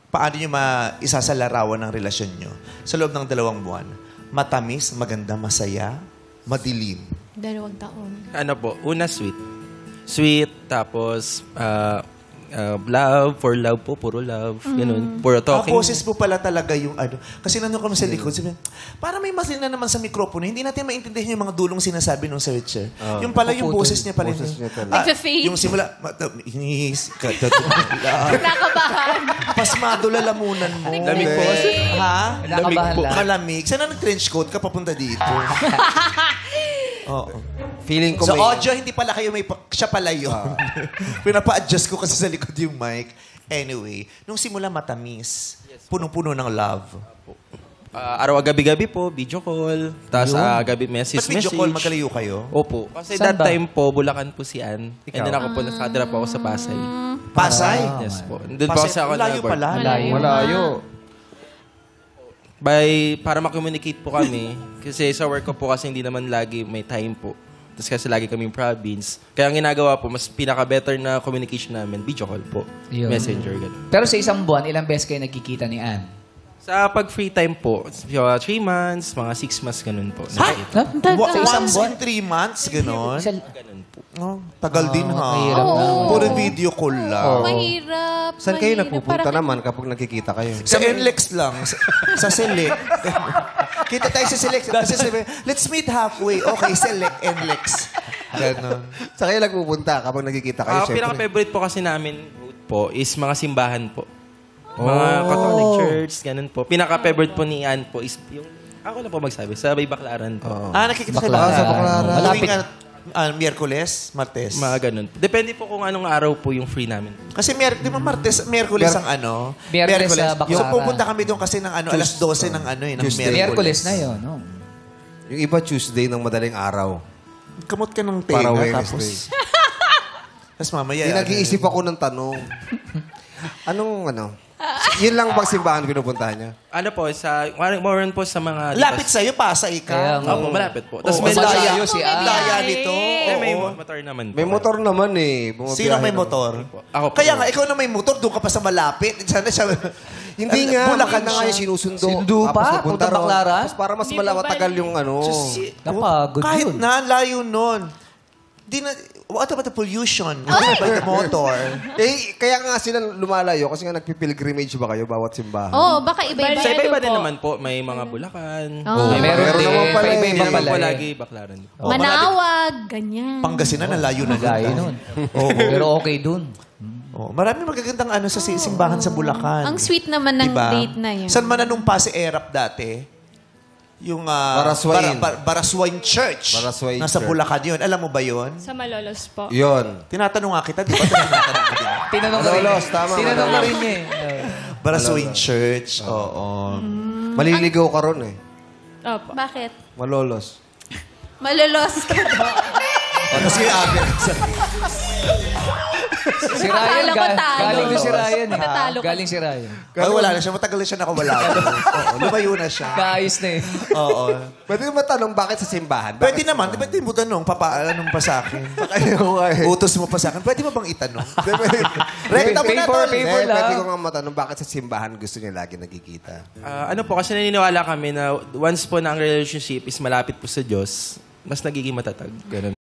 paano nyo maisasalarawan ng relasyon nyo sa loob ng 2 buwan? Matamis, maganda, masaya, madilim. 2 taon. Ano po, una sweet. Sweet, tapos love, for love po, puro love, ganun. Puro talking. Boses po pala talaga yung ano. Kasi nandun kami sa likod, sabi, para may masin na naman sa mikropono, hindi natin maintindihan yung mga dulong sinasabi nung searcher. Yung pala yung boses niya pala. Nagfa-fade. Yung simula, Nakabahan. pasmado lalamunan mo. Lamig po kasi. Ha? Lamig po. Malamig. Sana nag-trench coat ka papunta dito. Oo. Feeling ko So, may... audio, hindi pala kayo may... Siya pala yun. Pinapa-adjust ko kasi sa likod yung mic. Anyway, nung simula matamis, punong-puno ng love. Araw gabi-gabi po, video call. Tapos gabi message. Ba't video call, magkalayo kayo? Opo. Kasi Saan that ba? time po, Bulacan po si Ann. And then ako po, nakadra po ako sa Pasay. Pasay? Yes po. Doon po kasi ako Layo nag-work. pala. Malayo. Para ma-communicate po kami. Kasi sa work ko po kasi hindi naman lagi may time po. Tapos kasi lagi kaming province. Kaya ang ginagawa po, mas pinaka-better na communication namin, video call po. Yun. Messenger, gano'n. Pero sa isang buwan, ilang beses kayo nagkikita ni Ann? Sa pag-free time po, 3 months, mga 6 months, ganun po. Ha? Sa isang Once buwan? in 3 months, gano'n? Ganun po. Oh, tagal din ha. mahirap na. Puro video call lang. Mahirap. Saan kayo mahirap. nagpupunta Parang- naman kapag nagkikita kayo? Sa NLEX lang. Sa Select. Kita tayo sa Select. Kasi sabi, let's meet halfway. Okay, Select, NLEX. Ganon. Saan kayo nagpupunta kapag nagkikita kayo? Siyempre. Pinaka-favorite po kasi namin po is mga simbahan po. Mga Catholic Church, ganun po. Pinaka-favorite po ni Ann po is yung... Ako lang po magsabi, sa Bay Baclaran po. Nakikita kayo Baclaran. ba? Sa Baclaran. Malapit. Miyerkules, Martes. Mga ganun. Depende po kung anong araw po yung free namin. Kasi di ba Martes, Miyerkules ang ano? Miyerkules sa Baclaran. Yung pupunta kami doon kasi ng ano, alas 12 ng ano ng Tuesday. Miyerkules na yun. No? Yung iba Tuesday ng madaling araw. Kamot ka ng Para tenga, Wednesday. tapos mamaya. Nag-iisip ako ng tanong. Anong ano? Yun lang bang simbahan pinupuntahan niya? Ano po, more on po sa mga... Lapit sa'yo, Pasay Kaya ka. nga. Opo, malapit po. Tapos Tapos may may laya. si Ang Ann. laya nito. may Oo. motor naman po. May motor naman eh. Bumabiyahe Sino may naman. motor? Ako po. Kaya nga, ikaw na may motor, doon ka pa sa malapit. Sana siya... Hindi nga, Bulacan na nga yung sinusundo. Sinundo pa? Tapos napunta Punta ron. Baclaran? Tapos para mas malawatagal yung ano. Napagod Kahit yun. na, layo nun. Di na... What about the pollution by the motor? Eh, kaya nga sila lumalayo kasi nga nagpipilgrimage ba kayo bawat simbahan? Oo, baka iba-iba. Sa iba-iba Ito din po. naman po. May mga Bulacan. Oo. May meron Meron din. naman pala eh. Iba-iba Hindi pala po eh. lagi Baclaran. Manawag, ganyan. Pangasinan, ang layo na Layo nun. Pero okay dun. Oh, marami magagandang ano sa simbahan sa Bulacan. Ang sweet naman ng Diba? date na yun. Saan man nanumpa si Erap dati? Yung Baraswain. Baraswain Church. Baraswain Nasa Church. Bulacan yun. Alam mo ba yun? Sa Malolos po. Yun. Tinatanong nga kita, di ba? Tinatanong mo din. Tinanong ka rin. Malolos, tama, Tinanong ka Malolos. rin niya eh. Baraswain Church. Oo. Maliligaw ka ron eh. Opo. Bakit? Malolos. Malolos ka daw. Tapos yung aga. Si Ryan, Akala ko talo. galing din si Ryan eh. Tatalo ka. Galing si Ryan. Ay, wala na siya. Matagal na siya nakawala. Oo, lumayo na siya. Kaayos na eh. Oo. Pwede mo matanong bakit sa simbahan? Pwede naman. Pwede mo tanong. Anong pa sa akin? Utos mo pa sa akin. Pwede mo bang itanong? Rekta mo na, Paper, tol. paper. Pwede ko nga matanong bakit sa simbahan gusto niya lagi nagkikita. Ano po, kasi naniniwala kami na once po na ang relationship is malapit po sa Diyos, mas nagiging matatag. Ganun.